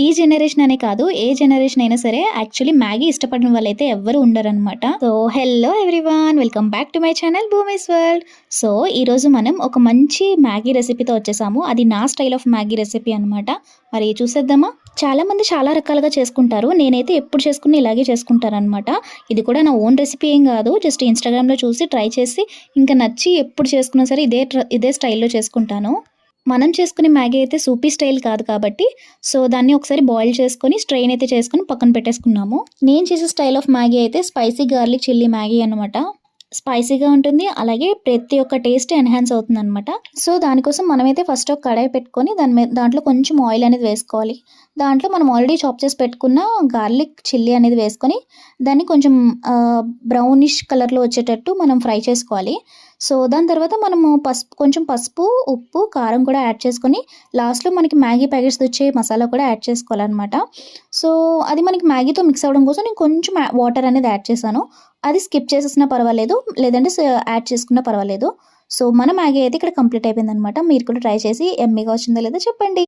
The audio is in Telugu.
ఈ జనరేషన్ అనే కాదు, ఏ జనరేషన్ అయినా సరే యాక్చువల్లీ మ్యాగీ ఇష్టపడిన వాళ్ళైతే ఎవ్వరు ఉండరనమాట. So hello everyone, welcome back to my channel Bhoomi's world. So ఈరోజు మనం ఒక మంచి మ్యాగీ రెసిపీతో వచ్చేసాము. అది నా స్టైల్ ఆఫ్ మ్యాగీ రెసిపీ అనమాట. మరి చూసేద్దామా? చాలా మంది చాలా రకాలుగా చేసుకుంటారు. నేనైతే ఎప్పుడు చేసుకుని ఇలాగే చేసుకుంటారనమాట. ఇది కూడా నా ఓన్ రెసిపీ ఏం కాదు, జస్ట్ ఇన్స్టాగ్రామ్లో చూసి ట్రై చేసి ఇంకా నచ్చి ఎప్పుడు చేసుకున్నా సరే ఇదే స్టైల్లో చేసుకుంటాను. మనం చేసుకునే మ్యాగీ అయితే సూపీ స్టైల్ కాదు కాబట్టి, సో దాన్ని ఒకసారి బాయిల్ చేసుకొని స్ట్రెయిన్ అయితే చేసుకొని పక్కన పెట్టేసుకున్నాము. నేను చేసే స్టైల్ ఆఫ్ మ్యాగీ అయితే స్పైసీ గార్లిక్ చిల్లీ మ్యాగీ అనమాట. స్పైసీగా ఉంటుంది, అలాగే ప్రతి ఒక్క టేస్ట్ ఎన్హాన్స్ అవుతుంది అనమాట. సో దానికోసం మనమైతే ఫస్ట్ ఒక కడాయి పెట్టుకొని దాంట్లో కొంచెం ఆయిల్ అనేది వేసుకోవాలి. దాంట్లో మనం ఆల్రెడీ చాప్ చేసి పెట్టుకున్న గార్లిక్ చిల్లీ అనేది వేసుకొని దాన్ని కొంచెం బ్రౌనిష్ కలర్లో వచ్చేటట్టు మనం ఫ్రై చేసుకోవాలి. సో దాని తర్వాత మనము కొంచెం పసుపు, ఉప్పు, కారం కూడా యాడ్ చేసుకొని లాస్ట్లో మనకి మ్యాగీ ప్యాకెట్స్ వచ్చే మసాలా కూడా యాడ్ చేసుకోవాలన్నమాట. సో అది మనకి మ్యాగీతో మిక్స్ అవ్వడం కోసం నేను కొంచెం వాటర్ అనేది యాడ్ చేశాను. అది స్కిప్ చేసేసినా పర్వాలేదు, లేదంటే యాడ్ చేసుకున్నా పర్వాలేదు. సో మన మ్యాగీ అయితే ఇక్కడ కంప్లీట్ అయిపోయిందనమాట. మీరు కూడా ట్రై చేసి ఎమ్మీగా వచ్చిందో లేదో చెప్పండి.